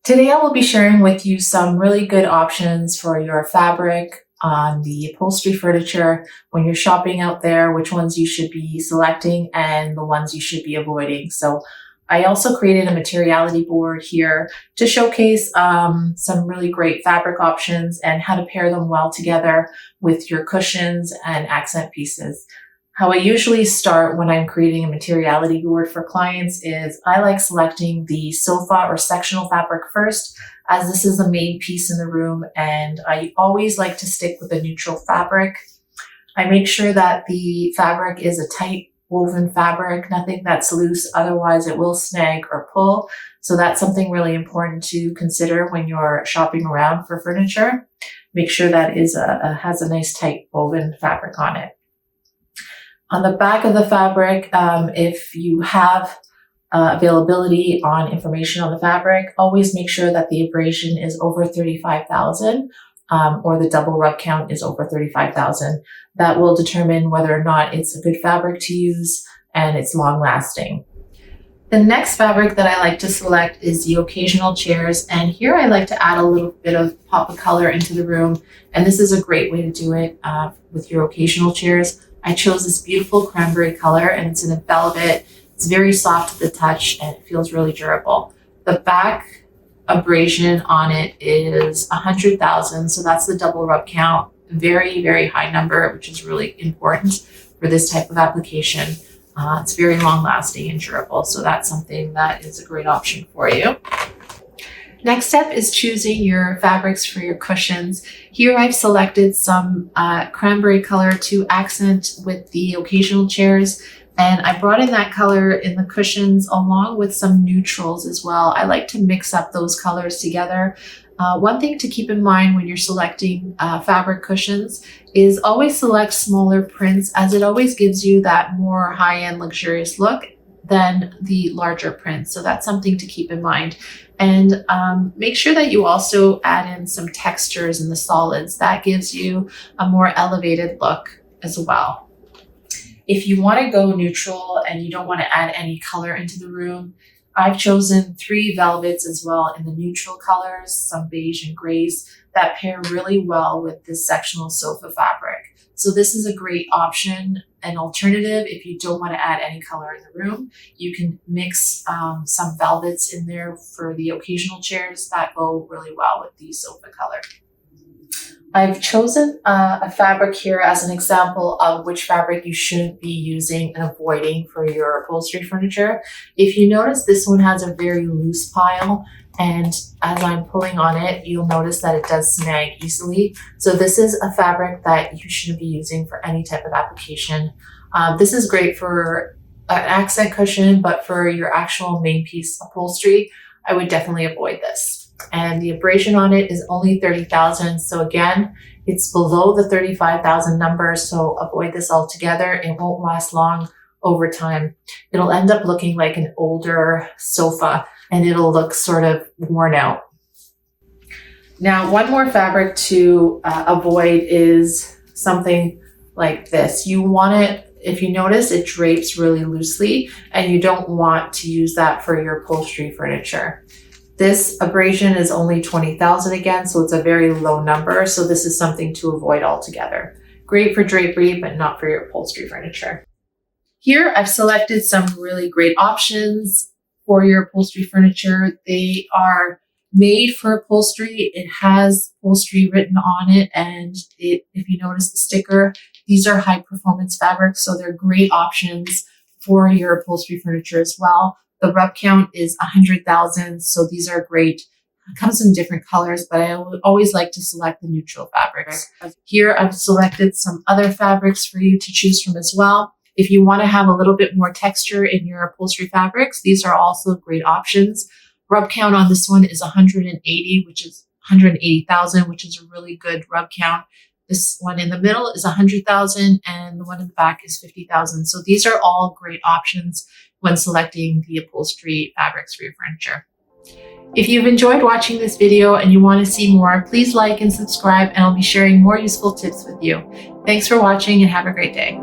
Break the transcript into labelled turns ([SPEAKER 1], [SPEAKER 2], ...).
[SPEAKER 1] Today I will be sharing with you some really good options for your fabric on the upholstery furniture when you're shopping out there, which ones you should be selecting and the ones you should be avoiding. So I also created a materiality board here to showcase some really great fabric options and how to pair them well together with your cushions and accent pieces. How I usually start when I'm creating a materiality board for clients is I like selecting the sofa or sectional fabric first, as this is the main piece in the room, and I always like to stick with a neutral fabric. I make sure that the fabric is a tight woven fabric, nothing that's loose, otherwise it will snag or pull. So that's something really important to consider when you're shopping around for furniture. Make sure that has a nice tight woven fabric on it. On the back of the fabric, if you have availability on information on the fabric, always make sure that the abrasion is over 35,000 or the double rub count is over 35,000. That will determine whether or not it's a good fabric to use and it's long lasting. The next fabric that I like to select is the occasional chairs, and here I like to add a little bit of pop of color into the room, and this is a great way to do it with your occasional chairs. I chose this beautiful cranberry color and it's in a velvet. It's very soft to the touch and it feels really durable. The back abrasion on it is 100,000, so that's the double rub count. Very, very high number, which is really important for this type of application. It's very long lasting and durable, so that's something that is a great option for you. Next step is choosing your fabrics for your cushions. Here I've selected some cranberry color to accent with the occasional chairs, and I brought in that color in the cushions along with some neutrals as well. I like to mix up those colors together. One thing to keep in mind when you're selecting fabric cushions is always select smaller prints, as it always gives you that more high-end luxurious look than the larger prints. So that's something to keep in mind. And make sure that you also add in some textures in the solids. That gives you a more elevated look as well. If you want to go neutral and you don't want to add any color into the room, I've chosen 3 velvets as well in the neutral colors, some beige and grays that pair really well with this sectional sofa fabric. So this is a great option, an alternative if you don't want to add any color in the room. You can mix some velvets in there for the occasional chairs that go really well with the sofa color. I've chosen a fabric here as an example of which fabric you shouldn't be using and avoiding for your upholstery furniture. If you notice, this one has a very loose pile, and as I'm pulling on it, you'll notice that it does snag easily. So this is a fabric that you shouldn't be using for any type of application. This is great for an accent cushion, but for your actual main piece upholstery, I would definitely avoid this. And the abrasion on it is only 30,000. So again, it's below the 35,000 number. So avoid this altogether. It won't last long over time. It'll end up looking like an older sofa and it'll look sort of worn out. Now, one more fabric to avoid is something like this. You want it, if you notice, it drapes really loosely and you don't want to use that for your upholstery furniture. This abrasion is only 20,000 again, so it's a very low number. So this is something to avoid altogether. Great for drapery, but not for your upholstery furniture. Here I've selected some really great options for your upholstery furniture. They are made for upholstery. It has upholstery written on it, and if you notice the sticker, these are high performance fabrics, so they're great options for your upholstery furniture as well. The rub count is 100,000, so these are great. It comes in different colors, but I always like to select the neutral fabrics. Here I've selected some other fabrics for you to choose from as well. If you want to have a little bit more texture in your upholstery fabrics, these are also great options. Rub count on this one is 180, which is 180,000, which is a really good rub count. This one in the middle is 100,000 and the one in the back is 50,000. So these are all great options when selecting the upholstery fabrics for your furniture. If you've enjoyed watching this video and you want to see more, please like and subscribe, and I'll be sharing more useful tips with you. Thanks for watching and have a great day.